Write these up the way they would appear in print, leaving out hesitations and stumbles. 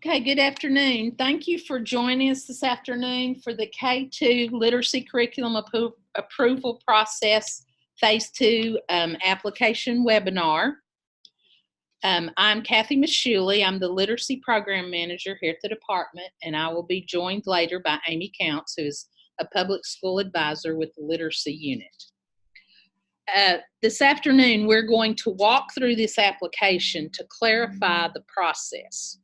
Okay, good afternoon. Thank you for joining us this afternoon for the K-2 Literacy Curriculum Approval Process Phase 2 application webinar. I'm Kathy Michuli. I'm the Literacy Program Manager here at the department, and I will be joined later by Amy Counts, who is a public school advisor with the Literacy Unit. This afternoon, we're going to walk through this application to clarify the process.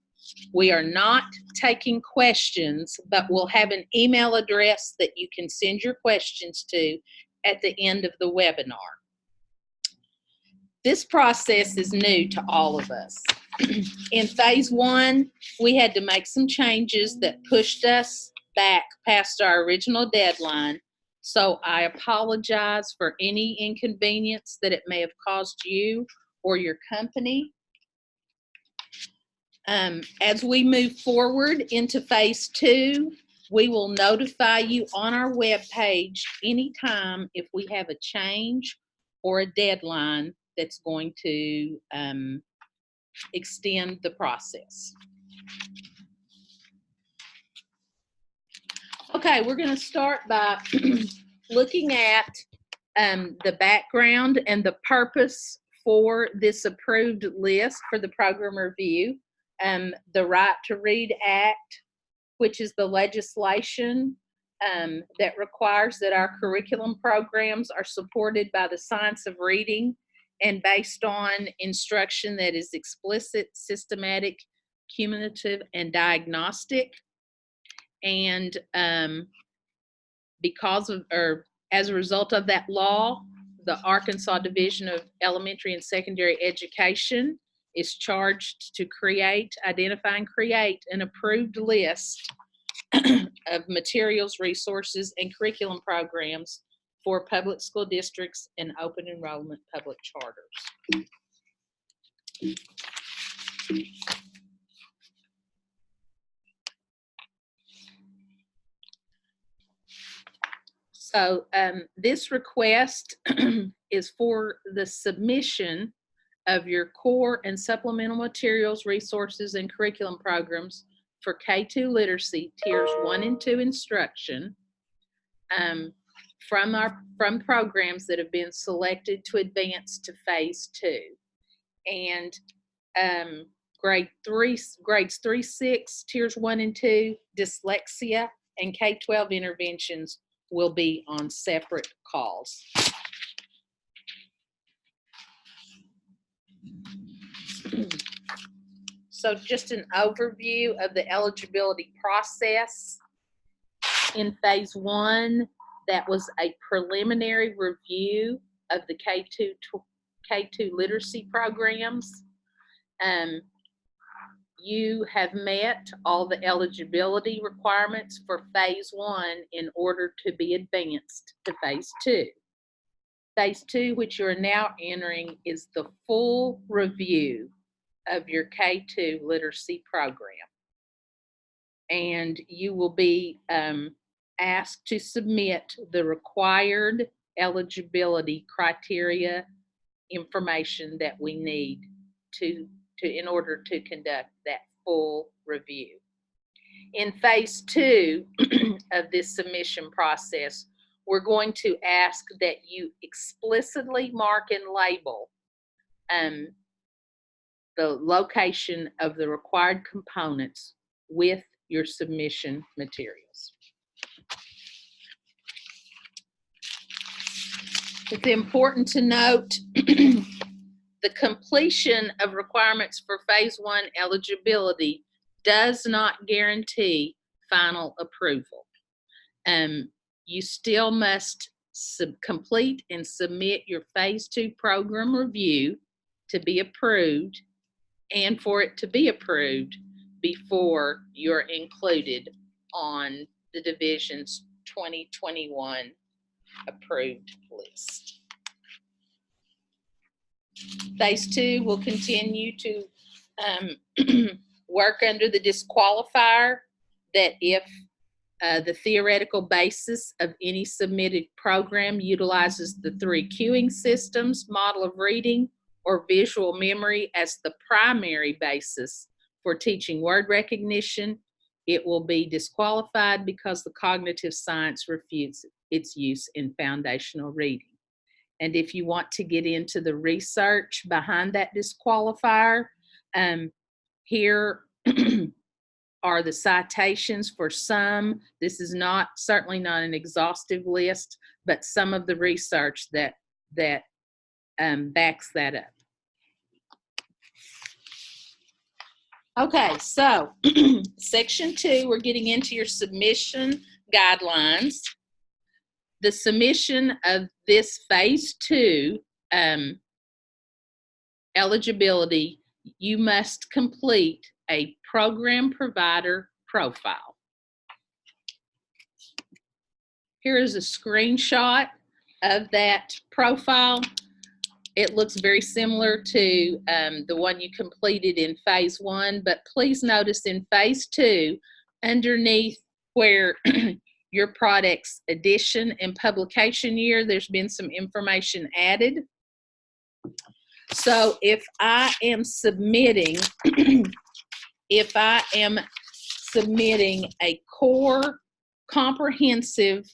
We are not taking questions, but we'll have an email address that you can send your questions to at the end of the webinar. This process is new to all of us. In phase 1, we had to make some changes that pushed us back past our original deadline. So I apologize for any inconvenience that it may have caused you or your company. As we move forward into phase 2, we will notify you on our webpage anytime if we have a change or a deadline that's going to extend the process. Okay, we're going to start by looking at the background and the purpose for this approved list for the program review. The Right to Read Act, which is the legislation that requires that our curriculum programs are supported by the science of reading and based on instruction that is explicit, systematic, cumulative, and diagnostic. And as a result of that law, the Arkansas Division of Elementary and Secondary Education is charged to identify and create an approved list of materials, resources, and curriculum programs for public school districts and open enrollment public charters. So this request is for the submission of your core and supplemental materials, resources, and curriculum programs for K-2 literacy, tiers 1 and 2 instruction, from programs that have been selected to advance to phase 2. And grades 3-6, tiers 1 and 2, dyslexia, and K-12 interventions will be on separate calls. So just an overview of the eligibility process. In phase 1, that was a preliminary review of the K-2 literacy programs. You have met all the eligibility requirements for phase 1 in order to be advanced to phase 2. Phase 2, which you are now entering, is the full review of your K-2 literacy program. And you will be asked to submit the required eligibility criteria information that we need in order to conduct that full review. In phase 2 of this submission process, we're going to ask that you explicitly mark and label the location of the required components with your submission materials. It's important to note the completion of requirements for phase 1 eligibility does not guarantee final approval. You still must complete and submit your phase 2 program review to be approved, and for it to be approved before you're included on the division's 2021 approved list. Phase 2 will continue to work under the disqualifier that if the theoretical basis of any submitted program utilizes the 3 cueing systems, model of reading, or visual memory as the primary basis for teaching word recognition, it will be disqualified because the cognitive science refutes its use in foundational reading. And if you want to get into the research behind that disqualifier, here are the citations for some. This is not certainly not an exhaustive list, but some of the research that backs that up. Okay, so section 2, we're getting into your submission guidelines. The submission of this phase 2 eligibility, you must complete a program provider profile. Here is a screenshot of that profile. It looks very similar to the one you completed in phase 1, but please notice in phase 2, underneath where your product's edition and publication year, there's been some information added. So if I am submitting, a core comprehensive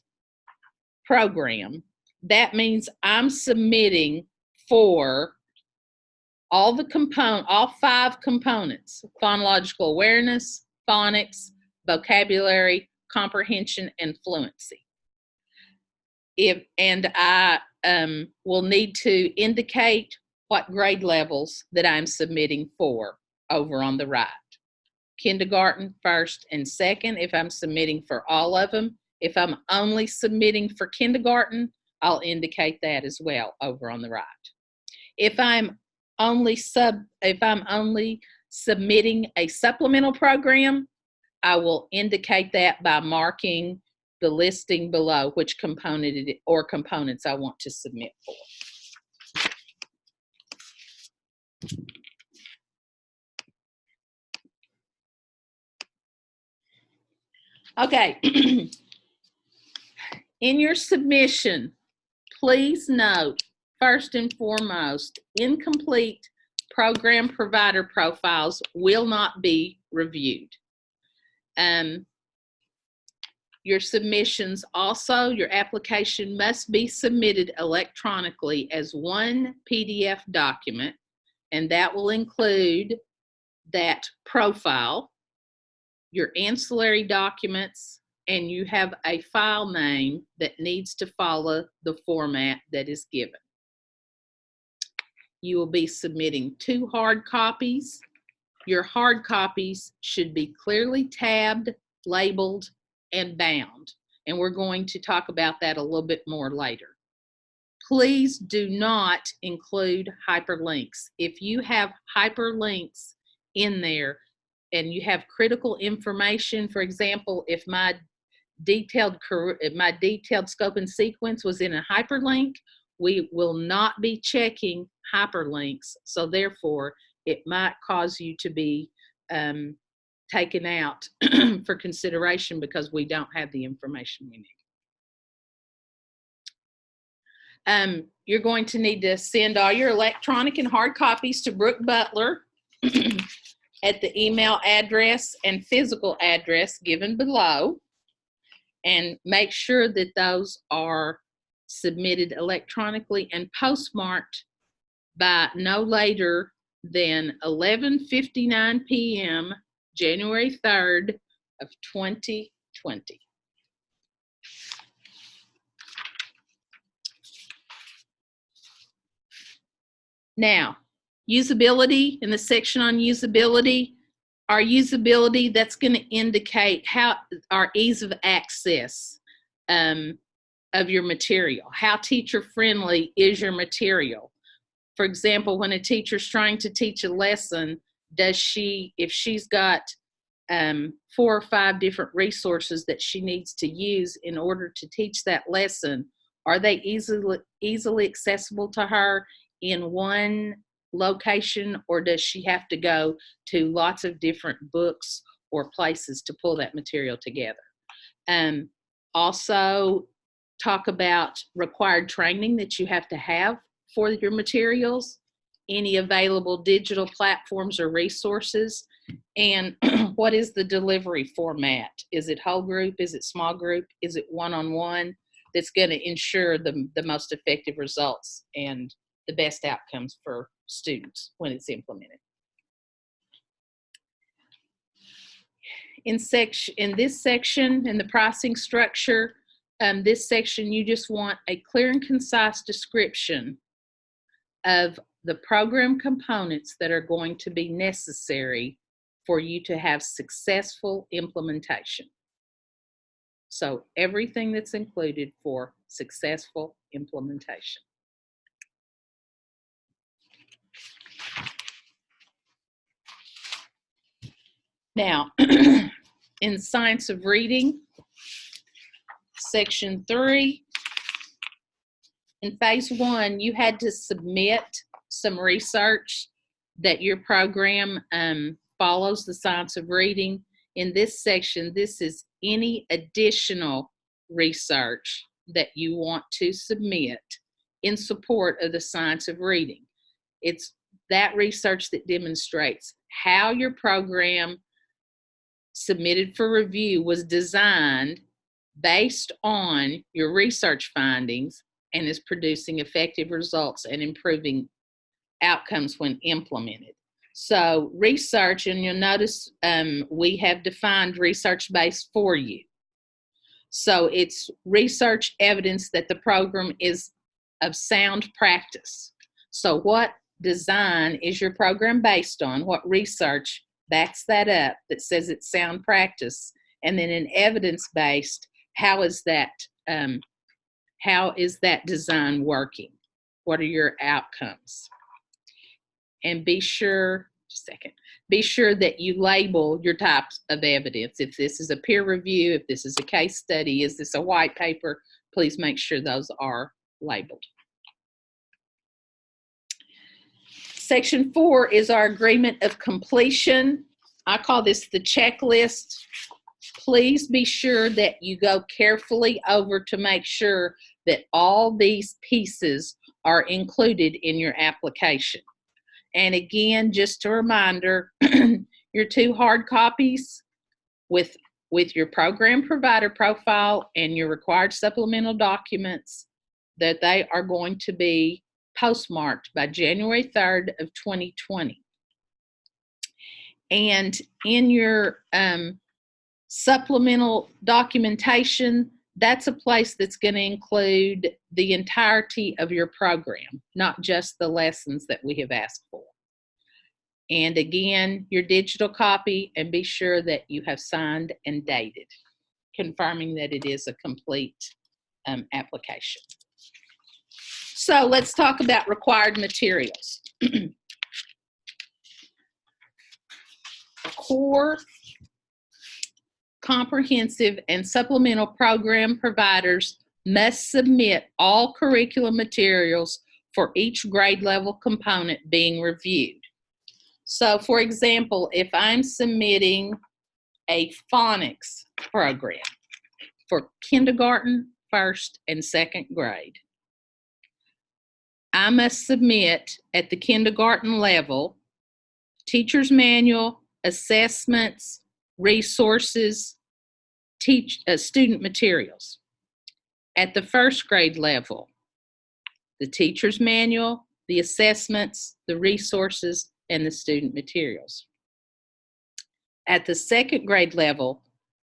program, that means I'm submitting for all 5 components: phonological awareness, phonics, vocabulary, comprehension, and fluency. And I will need to indicate what grade levels that I'm submitting for over on the right. Kindergarten, first and second, if I'm submitting for all of them. If I'm only submitting for kindergarten, I'll indicate that as well over on the right. If I'm only submitting a supplemental program, I will indicate that by marking the listing below which component or components I want to submit for. Okay. In your submission, please note, first and foremost, incomplete program provider profiles will not be reviewed. Your submissions also, your application must be submitted electronically as one PDF document, and that will include that profile, your ancillary documents, and you have a file name that needs to follow the format that is given. You will be submitting 2 hard copies. Your hard copies should be clearly tabbed, labeled, and bound. And we're going to talk about that a little bit more later. Please do not include hyperlinks. If you have hyperlinks in there and you have critical information, for example, if my detailed scope and sequence was in a hyperlink, we will not be checking hyperlinks. So therefore, it might cause you to be taken out for consideration because we don't have the information we need. You're going to need to send all your electronic and hard copies to Brooke Butler at the email address and physical address given below, and make sure that those are submitted electronically and postmarked by no later than 11:59 p.m. January 3rd of 2020. Now, usability, in the section on usability, our usability, that's going to indicate how our ease of access of your material. How teacher-friendly is your material? For example, when a teacher's trying to teach a lesson, if she's got 4 or 5 different resources that she needs to use in order to teach that lesson, are they easily accessible to her in one location, or does she have to go to lots of different books or places to pull that material together? Also, talk about required training that you have to have for your materials. any available digital platforms or resources, and what is the delivery format? Is it whole group? Is it small group? Is it one-on-one? That's going to ensure the most effective results and the best outcomes for students when it's implemented. In this section, in the pricing structure, this section, you just want a clear and concise description of the program components that are going to be necessary for you to have successful implementation. So everything that's included for successful implementation. Now, in Science of Reading, Section 3, in Phase 1, you had to submit some research that your program follows the Science of Reading. In this section, this is any additional research that you want to submit in support of the Science of Reading. It's that research that demonstrates how your program submitted for review was designed based on your research findings and is producing effective results and improving outcomes when implemented. So research, and you'll notice we have defined research-based for you. So it's research evidence that the program is of sound practice. So what design is your program based on? What research backs that up that says it's sound practice? And then in evidence-based, how is that design working? What are your outcomes? And be sure that you label your types of evidence. If this is a peer review, if this is a case study, is this a white paper, please make sure those are labeled. Section 4 is our agreement of completion. I call this the checklist. Please be sure that you go carefully over to make sure that all these pieces are included in your application. And again, just a reminder, your 2 hard copies with your program provider profile and your required supplemental documents, that they are going to be postmarked by January 3rd of 2020. And in your supplemental documentation, that's a place that's going to include the entirety of your program, not just the lessons that we have asked for. And again, your digital copy, and be sure that you have signed and dated, confirming that it is a complete application. So let's talk about required materials. Core, comprehensive, and supplemental program providers must submit all curriculum materials for each grade level component being reviewed. So, for example, if I'm submitting a phonics program for kindergarten, first, and second grade, I must submit at the kindergarten level teacher's manual, assessments, resources, student materials. At the first grade level, the teacher's manual, the assessments, the resources, and the student materials. At the second grade level,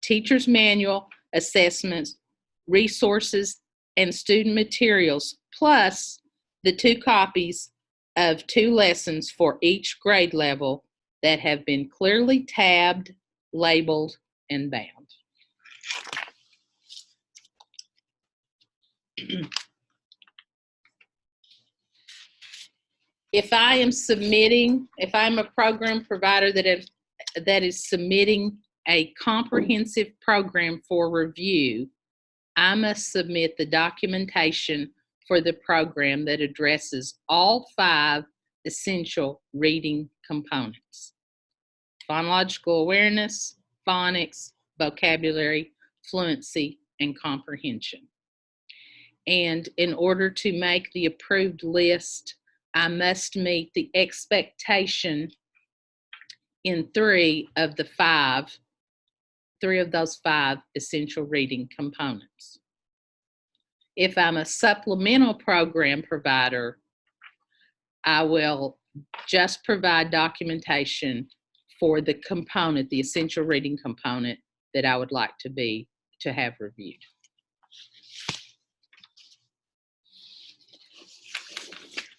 teacher's manual, assessments, resources, and student materials, plus the 2 copies of 2 lessons for each grade level that have been clearly tabbed, labeled, and bound. If I'm a program provider that is submitting a comprehensive program for review, I must submit the documentation for the program that addresses all 5 essential reading components: phonological awareness, phonics, vocabulary, fluency, and comprehension. And in order to make the approved list I must meet the expectation in three of those five essential reading components. If I'm a supplemental program provider, I will just provide documentation for the component, the essential reading component that I would like to have reviewed.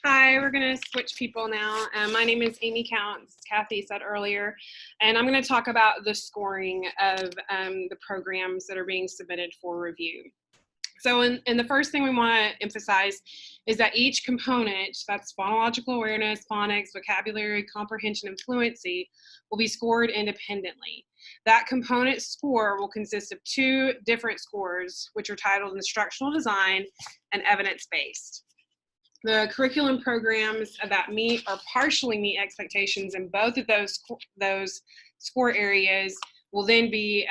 Hi, we're going to switch people now. My name is Amy Counts, Kathy said earlier, and I'm going to talk about the scoring of the programs that are being submitted for review. So and the first thing we want to emphasize is that each component, that's phonological awareness, phonics, vocabulary, comprehension, and fluency, will be scored independently. That component score will consist of two different scores, which are titled instructional design and evidence-based. The curriculum programs that meet or partially meet expectations in both of those score areas will then be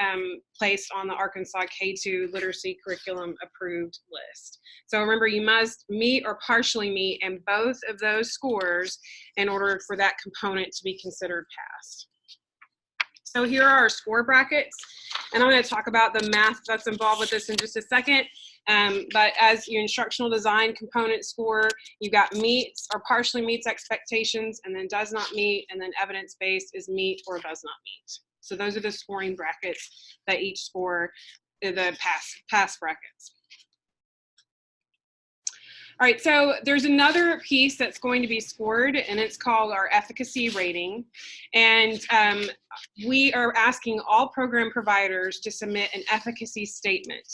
placed on the Arkansas K-2 literacy curriculum approved list. So remember, you must meet or partially meet in both of those scores in order for that component to be considered passed. So here are our score brackets, and I'm going to talk about the math that's involved with this in just a second. But as your instructional design component score, you've got meets or partially meets expectations, and then does not meet, and then evidence-based is meet or does not meet. So those are the scoring brackets that each score, the pass brackets. All right, so there's another piece that's going to be scored, and it's called our efficacy rating. And we are asking all program providers to submit an efficacy statement.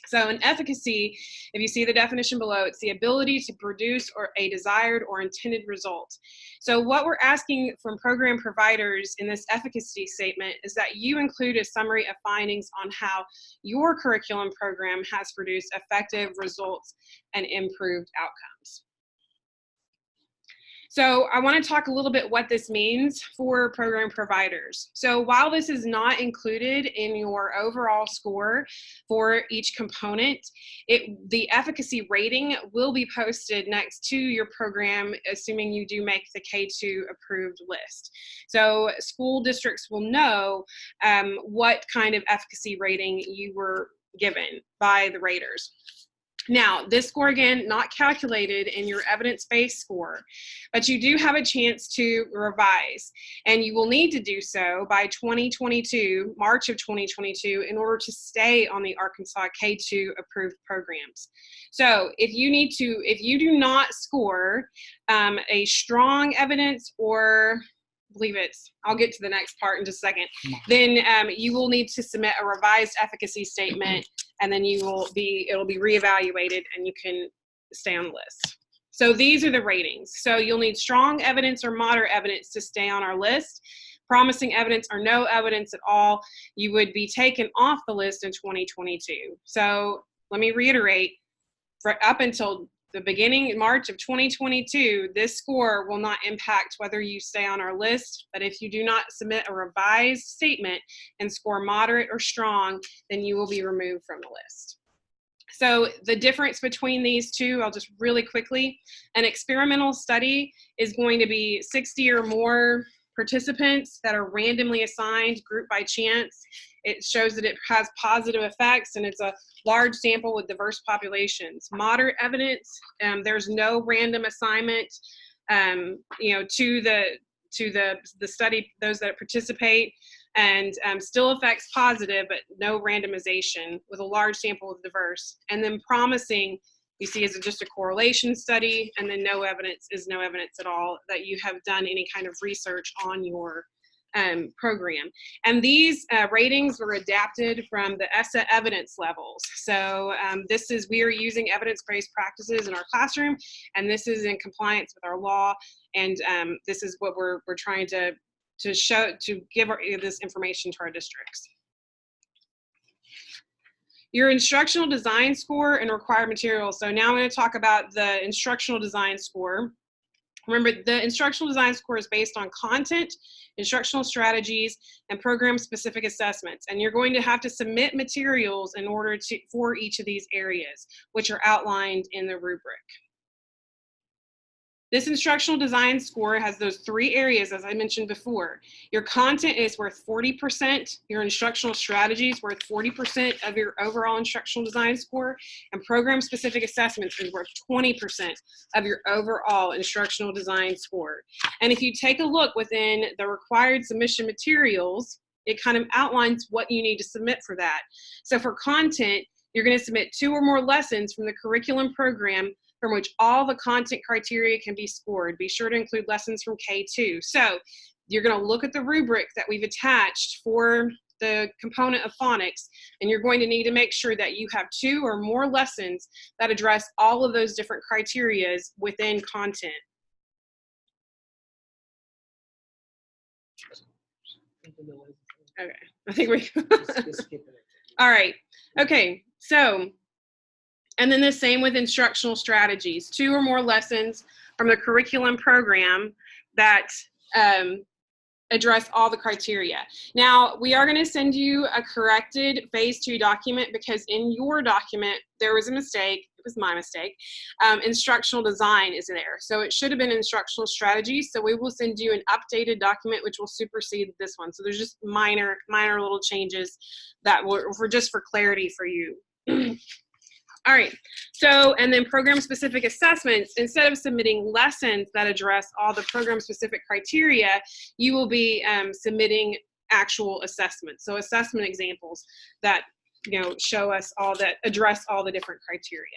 So an efficacy, if you see the definition below, it's the ability to produce a desired or intended result. So what we're asking from program providers in this efficacy statement is that you include a summary of findings on how your curriculum program has produced effective results and improved outcomes. So I want to talk a little bit what this means for program providers. So while this is not included in your overall score for each component, the efficacy rating will be posted next to your program, assuming you do make the K-2 approved list. So school districts will know what kind of efficacy rating you were given by the raters. Now, this score, again, not calculated in your evidence-based score, but you do have a chance to revise, and you will need to do so by 2022, March of 2022, in order to stay on the Arkansas K-2 approved programs. So if you do not score a strong evidence or I'll get to the next part in just a second, then you will need to submit a revised efficacy statement, and then it'll be reevaluated and you can stay on the list. So these are the ratings. So you'll need strong evidence or moderate evidence to stay on our list. Promising evidence or no evidence at all, you would be taken off the list in 2022. So let me reiterate, for up until the beginning in March of 2022, this score will not impact whether you stay on our list, but if you do not submit a revised statement and score moderate or strong, then you will be removed from the list. So the difference between these two, I'll just really quickly, an experimental study is going to be 60 or more participants that are randomly assigned, group by chance. It shows that it has positive effects, and it's a large sample with diverse populations. Moderate evidence, there's no random assignment, to the study, those that participate, and still affects positive, but no randomization, with a large sample of diverse. And then promising, you see, is just a correlation study, and then no evidence is no evidence at all that you have done any kind of research on your program. And these ratings were adapted from the ESSA evidence levels. So we are using evidence-based practices in our classroom, and this is in compliance with our law, and this is what we're trying to give this information to our districts. Your instructional design score and required materials. So now I'm going to talk about the instructional design score. Remember, the instructional design score is based on content, instructional strategies, and program-specific assessments. And you're going to have to submit materials in order for each of these areas, which are outlined in the rubric. This instructional design score has those 3 areas, as I mentioned before. Your content is worth 40%, your instructional strategy is worth 40% of your overall instructional design score, and program-specific assessments is worth 20% of your overall instructional design score. And if you take a look within the required submission materials, it kind of outlines what you need to submit for that. So for content, you're going to submit 2 or more lessons from the curriculum program from which all the content criteria can be scored. Be sure to include lessons from K-2. So you're going to look at the rubric that we've attached for the component of phonics, and you're going to need to make sure that you have 2 or more lessons that address all of those different criteria within content. Okay, I think we all right. Okay, so, and then the same with instructional strategies, 2 or more lessons from the curriculum program that address all the criteria. Now, we are going to send you a corrected phase 2 document because in your document, there was a mistake. It was my mistake. Instructional design is there. So it should have been instructional strategies. So we will send you an updated document, which will supersede this one. So there's just minor little changes that were just for clarity for you. All right, so, and then program-specific assessments, instead of submitting lessons that address all the program-specific criteria, you will be submitting actual assessments. So assessment examples that, you know, show us all that, address all the different criteria.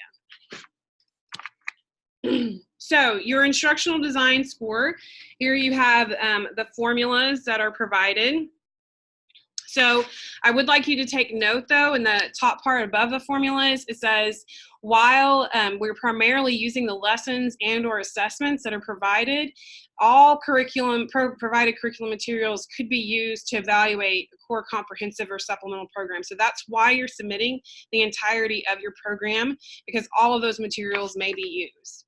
So your instructional design score, here you have the formulas that are provided. So I would like you to take note, though, in the top part above the formulas, it says, while we're primarily using the lessons and or assessments that are provided, all provided curriculum materials could be used to evaluate a core comprehensive or supplemental program. So that's why you're submitting the entirety of your program, because all of those materials may be used.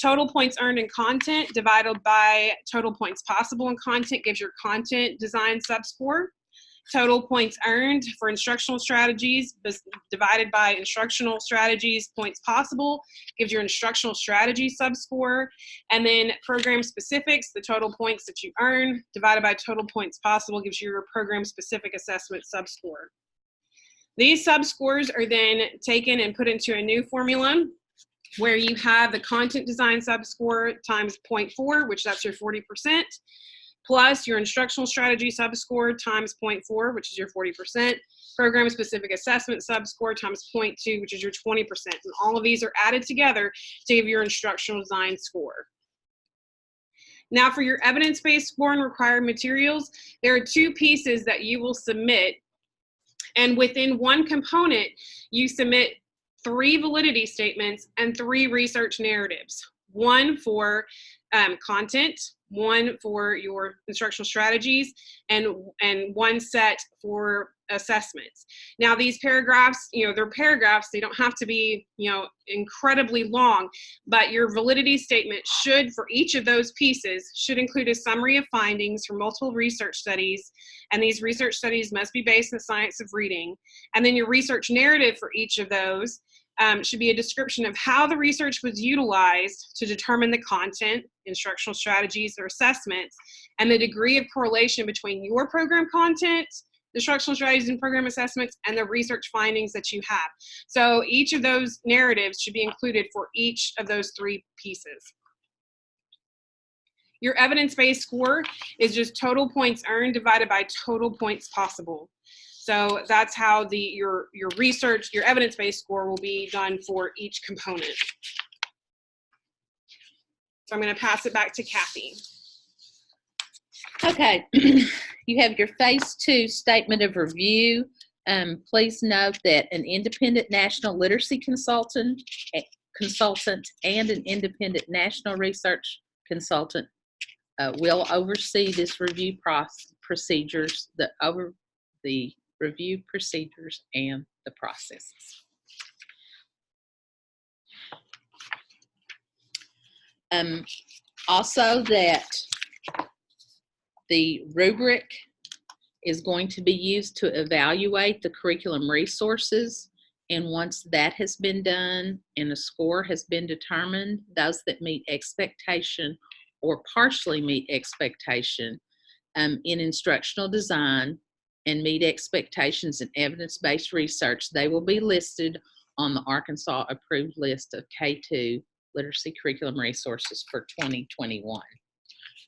Total points earned in content divided by total points possible in content gives your content design subscore. Total points earned for instructional strategies divided by instructional strategies points possible gives your instructional strategy subscore. And then program specifics, the total points that you earn divided by total points possible gives you your program specific assessment subscore. These subscores are then taken and put into a new formula where you have the content design subscore times 0.4, which that's your 40%. Plus your instructional strategy subscore times 0.4, which is your 40%, program-specific assessment subscore times 0.2, which is your 20%. And all of these are added together to give your instructional design score. Now for your evidence-based score and required materials, there are 2 pieces that you will submit. And within one component, you submit 3 validity statements and 3 research narratives. 1 for content, 1 for your instructional strategies, and 1 set for assessments. Now these paragraphs, you know, they're paragraphs, they don't have to be, you know, incredibly long, but your validity statement should, for each of those pieces, should include a summary of findings from multiple research studies, and these research studies must be based in the science of reading. And then your research narrative for each of those should be a description of how the research was utilized to determine the content, instructional strategies, or assessments, and the degree of correlation between your program content, instructional strategies and program assessments, and the research findings that you have. So each of those narratives should be included for each of those 3 pieces. Your evidence-based score is just total points earned divided by total points possible. So that's how your research, your evidence-based score will be done for each component. So I'm going to pass it back to Kathy. Okay, you have your phase 2 statement of review. Please note that an independent national literacy consultant and an independent national research consultant will oversee this review procedures, the review procedures and the processes. Also that the rubric is going to be used to evaluate the curriculum resources And once that has been done and a score has been determined, those that meet expectation or partially meet expectation in instructional design and meet expectations in evidence-based research, they will be listed on the Arkansas approved list of K-2 literacy curriculum resources for 2021.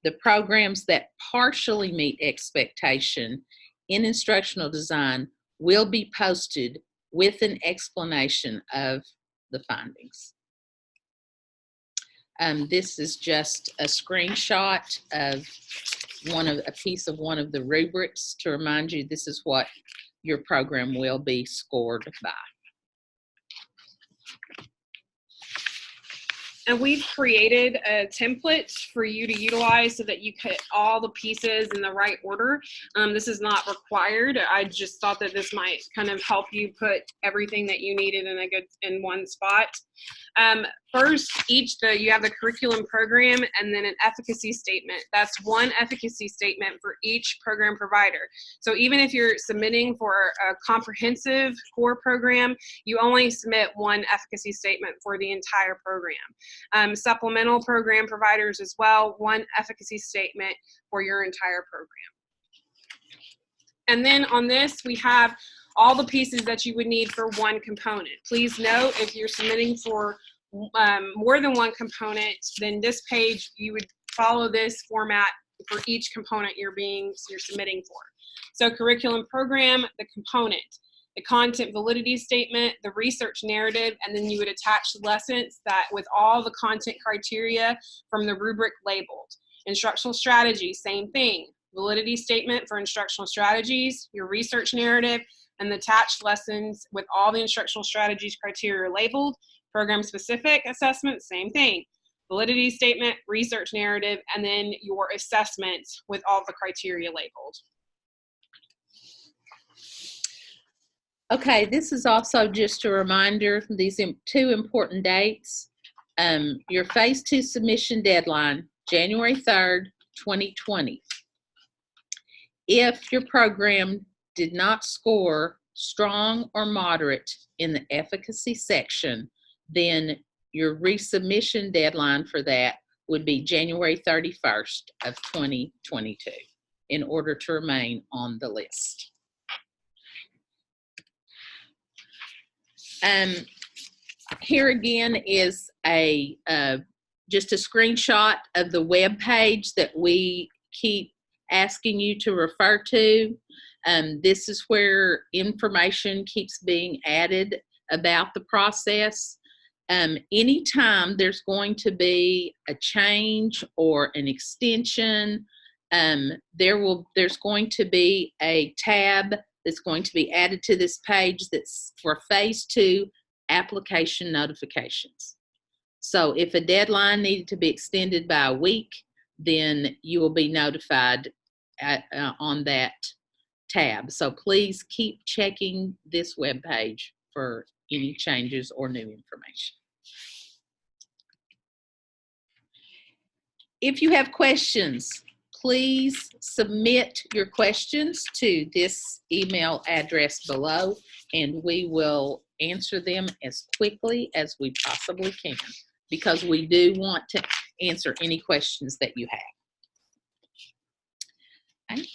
The programs that partially meet expectation in instructional design will be posted with an explanation of the findings. This is just a screenshot of a piece of one of the rubrics to remind you this is what your program will be scored by. And we've created a template for you to utilize so that you put all the pieces in the right order. This is not required. I just thought that this might kind of help you put everything that you needed in one spot. First, you have the curriculum program and then an efficacy statement. That's one efficacy statement for each program provider. So even if you're submitting for a comprehensive core program, you only submit one efficacy statement for the entire program. Supplemental program providers as well, one efficacy statement for your entire program. And then on this, we have all the pieces that you would need for one component. Please note, if you're submitting for more than one component, then this page, you would follow this format for each component you're submitting for. So curriculum program, the component, the content validity statement, the research narrative, and then you would attach lessons that with all the content criteria from the rubric labeled. Instructional strategy, same thing. Validity statement for instructional strategies, your research narrative, and the attached lessons with all the instructional strategies criteria labeled. Program specific assessment, same thing. Validity statement, research narrative, and then your assessment with all the criteria labeled. Okay, this is also just a reminder, these two important dates. Your Phase 2 submission deadline, January 3rd, 2020. If your program did not score strong or moderate in the efficacy section, then your resubmission deadline for that would be January 31st of 2022 in order to remain on the list. Here again is just a screenshot of the web page that we keep asking you to refer to. This is where information keeps being added about the process. Anytime there's going to be a change or an extension, there's going to be a tab that's going to be added to this page that's for Phase 2 application notifications. So if a deadline needed to be extended by a week, then you will be notified on that tab. So please keep checking this web page for any changes or new information. If you have questions, please submit your questions to this email address below, and we will answer them as quickly as we possibly can, because we do want to answer any questions that you have. Okay.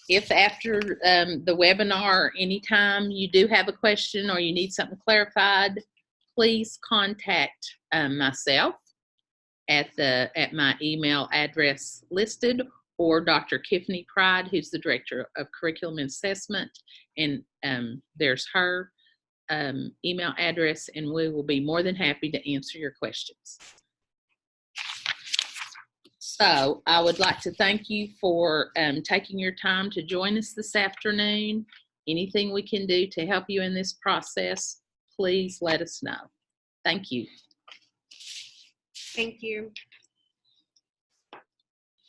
If after the webinar, anytime you do have a question or you need something clarified, please contact myself at my email address listed, or Dr. Tiffany Pride, who's the Director of Curriculum Assessment, and there's her email address, and we will be more than happy to answer your questions. So I would like to thank you for taking your time to join us this afternoon. Anything we can do to help you in this process, please let us know. Thank you. Thank you.